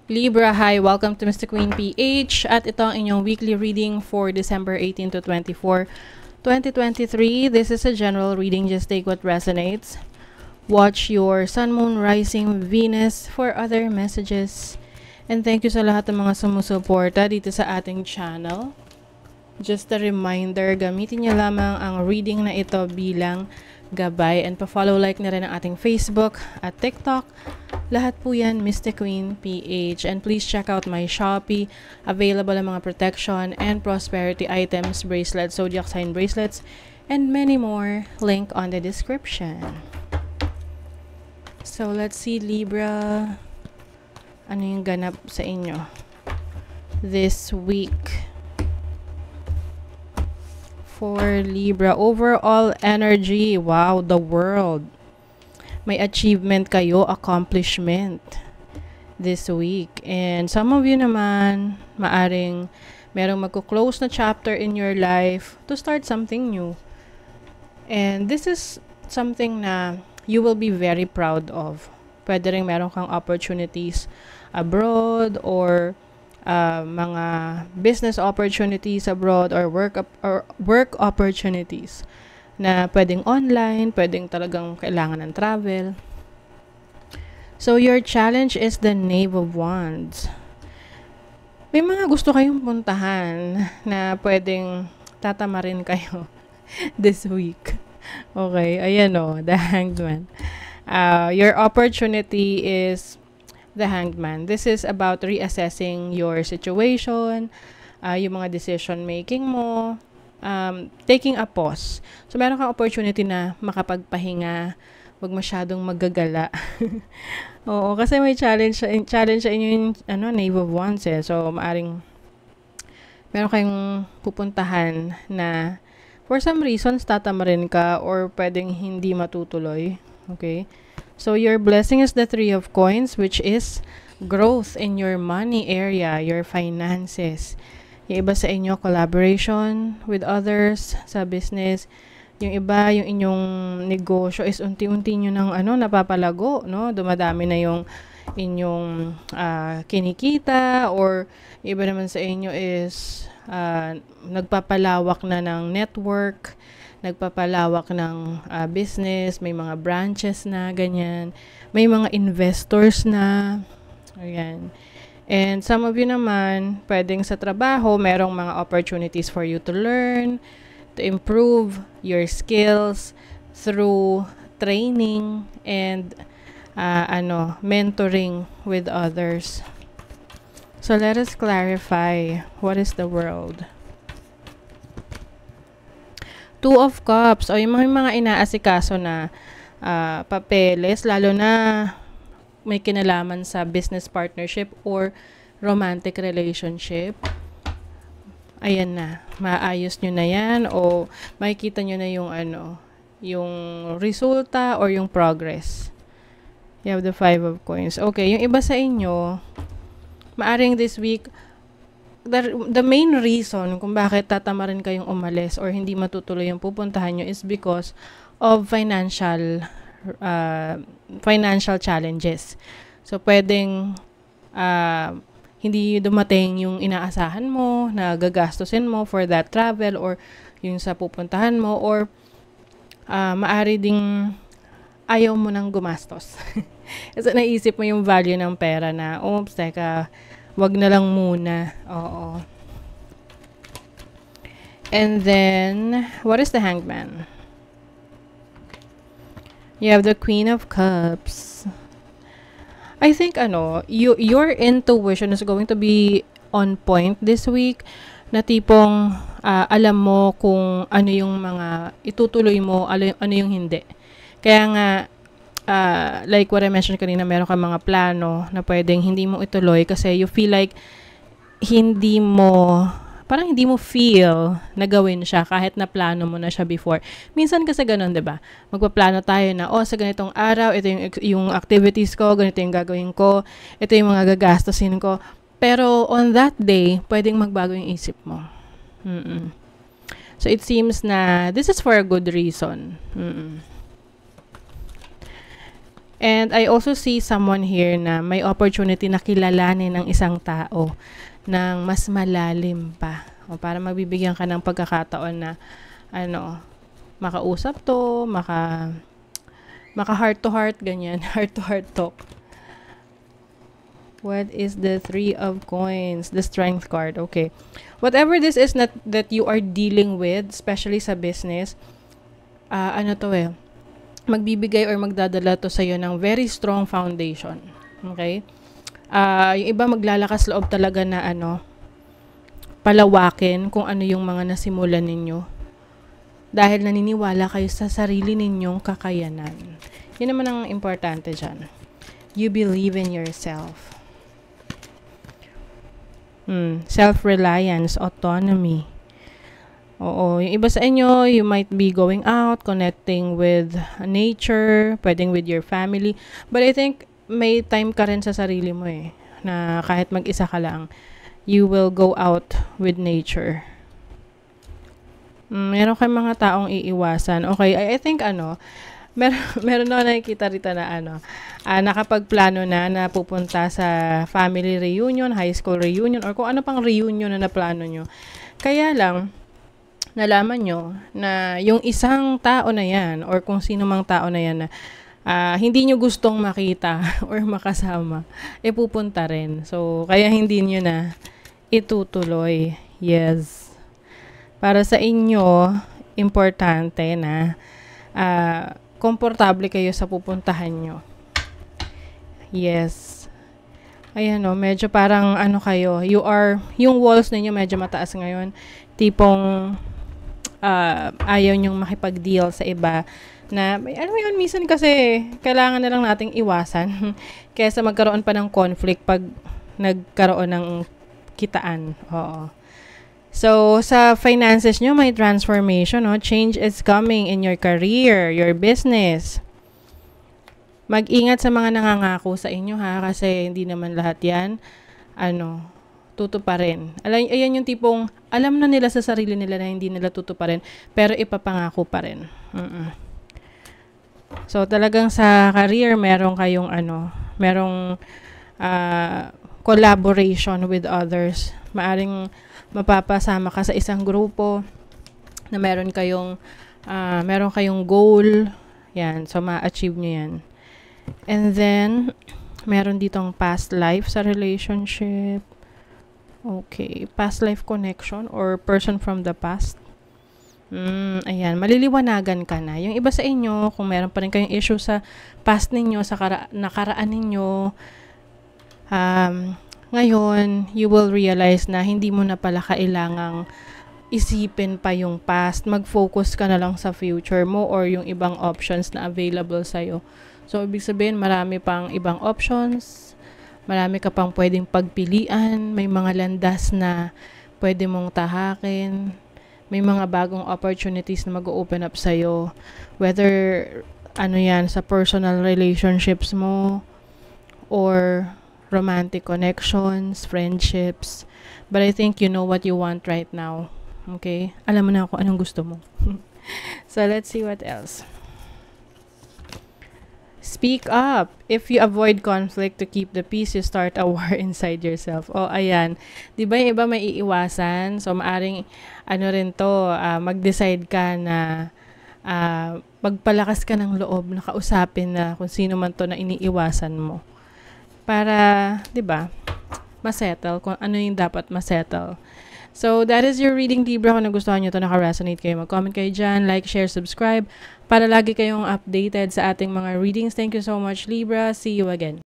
Libra, hi! Welcome to Mr. Queen PH at ito ang inyong weekly reading for December 18 to 24, 2023. This is a general reading. Just take what resonates. Watch your Sun, Moon, Rising, Venus for other messages. And thank you sa lahat ng mga sumusuporta dito sa ating channel. Just a reminder, gamitin niyo lamang ang reading na ito bilang gabay and pa-follow like na rin ang ating Facebook at TikTok. Lahat po yan, Mystic Queen PH. And please check out my Shopee. Available ang mga protection and prosperity items, bracelets, zodiac sign bracelets, and many more. Link on the description. So let's see, Libra. Ano yung ganap sa inyo this week? For Libra, overall energy, wow, the world. May achievement kayo, accomplishment this week. And some of you naman, maaring merong magko-close na chapter in your life to start something new. And this is something na you will be very proud of. Pwede rin meron kang opportunities abroad or mga business opportunities abroad or work opportunities na pwedeng online, pwedeng talagang kailangan ng travel. So your challenge is the Knave of Wands. May mga gusto kayong puntahan na pwedeng tatamarin kayo this week. Okay, ayan o, the Hanged Man. Your opportunity is the Hanged Man. This is about reassessing your situation, yung mga decision making mo, taking a pause. So, meron kang opportunity na makapagpahinga, wag masyadong maggagala. Oo, kasi may challenge sa inyo yung Knave of Wands eh. So, maaring meron kayong pupuntahan na for some reasons tatamarin ka or pwedeng hindi matutuloy. Okay? So, your blessing is the Three of Coins, which is growth in your money area, your finances. Yung iba sa inyo, collaboration with others sa business. Yung iba, yung inyong negosyo is unti-unti nyo ng napapalago, no? Dumadami na yung inyong kinikita, or iba naman sa inyo is nagpapalawak na ng network, nagpapalawak ng business, may mga branches na, ganyan. May mga investors na, ayan. And some of you naman, pwedeng sa trabaho, merong mga opportunities for you to learn, to improve your skills through training and mentoring with others. So let us clarify, what is the world? Two of Cups, o yung mga inaasikaso na papeles, lalo na may kinalaman sa business partnership or romantic relationship. Ayan na, maayos nyo na yan o makikita nyo na yung yung resulta or yung progress. You have the Five of Coins. Okay, yung iba sa inyo, maaring this week, the main reason kung bakit tatamarin kayong umalis or hindi matutuloy yung pupuntahan nyo is because of financial challenges. So, pwedeng hindi dumating yung inaasahan mo na gagastusin mo for that travel or yung sa pupuntahan mo, or maari ding ayaw mo nang gumastos. Kasi naisip mo yung value ng pera na, oops, teka, wag na lang muna. Oo. And then, what is the Hanged Man? You have the Queen of Cups. I think, your intuition is going to be on point this week, na tipong, alam mo kung ano yung mga itutuloy mo, ano yung hindi. Kaya nga, like what I mentioned kanina, meron kang mga plano na pwedeng hindi mo ituloy kasi you feel like parang hindi mo feel na gawin siya kahit na plano mo na siya before. Minsan kasi ganun, 'di ba? Magpaplano tayo na, sa ganitong araw, ito yung activities ko, ganito yung gagawin ko, ito yung mga gagastusin ko. Pero on that day, pwedeng magbago yung isip mo. So it seems na this is for a good reason. And I also see someone here na may opportunity na kilalanin ng isang tao ng mas malalim pa. O para magbibigyan ka ng pagkakataon na makausap to, maka heart to heart, ganyan, heart to heart talk. What is the 3 of coins? The strength card. Okay. Whatever this is that you are dealing with, especially sa business, magbibigay or magdadala to sa'yo ng very strong foundation. Okay? Yung iba maglalakas loob talaga na palawakin kung ano yung mga nasimulan ninyo. Dahil naniniwala kayo sa sarili ninyong kakayanan. Yun naman ang importante dyan. You believe in yourself. Self-reliance, autonomy. Oo, yung iba sa inyo, you might be going out, connecting with nature, pwedeng with your family. But I think may time ka rin sa sarili mo na kahit mag-isa ka lang, you will go out with nature. Meron kayong mga taong iiwasan. Okay, I think meron na nakikita rito na nakapagplano na pupunta sa family reunion, high school reunion, or kung ano pang reunion na naplano nyo. Kaya lang, nalaman nyo na yung isang tao na yan, or kung sino mang tao na yan na hindi nyo gustong makita or makasama, pupunta rin. So, kaya hindi nyo na itutuloy. Yes. Para sa inyo, importante na komportable kayo sa pupuntahan nyo. Yes. Ayan medyo parang kayo, yung walls ninyo medyo mataas ngayon. Tipong ayaw nyong makipag-deal sa iba na, minsan kasi kailangan na lang nating iwasan kaysa magkaroon pa ng conflict pag nagkaroon ng kitaan. Oo. So, sa finances nyo, may transformation, Change is coming in your career, your business. Mag-ingat sa mga nangangako sa inyo, kasi hindi naman lahat yan, tutuparin. Ayan yung tipong, alam na nila sa sarili nila na hindi nila tutuparin, pero ipapangako pa rin. So, talagang sa career, meron kayong, merong collaboration with others. Maaring mapapasama ka sa isang grupo na meron kayong goal. Yan. So, ma-achieve nyo yan. And then, meron ditong past life sa relationship. Okay. Past life connection or person from the past. Ayan. Maliliwanagan ka na. Yung iba sa inyo, kung meron pa rin kayong issue sa past ninyo, sa nakaraan ninyo, ngayon, you will realize na hindi mo na pala kailangang isipin pa yung past. Mag-focus ka na lang sa future mo or yung ibang options na available sa'yo. So, ibig sabihin, marami pang ibang options. Marami ka pang pwedeng pagpilian. May mga landas na pwede mong tahakin. May mga bagong opportunities na mag-open up sa'yo. Whether, sa personal relationships mo or romantic connections, friendships. But I think you know what you want right now. Okay? Alam mo na kung anong gusto mo. So, let's see what else. Speak up. If you avoid conflict to keep the peace, you start a war inside yourself. Ayan. Diba yung iba may iiwasan? So, maaring, mag-decide ka na magpalakas ka ng loob na kausapin na kung sino man to na iniiwasan mo. Para, diba, masettle kung ano yung dapat masettle. So, that is your reading, Libra. Kung nagustuhan nyo ito, naka-resonate kayo, mag-comment kayo dyan, like, share, subscribe, para lagi kayong updated sa ating mga readings. Thank you so much, Libra. See you again.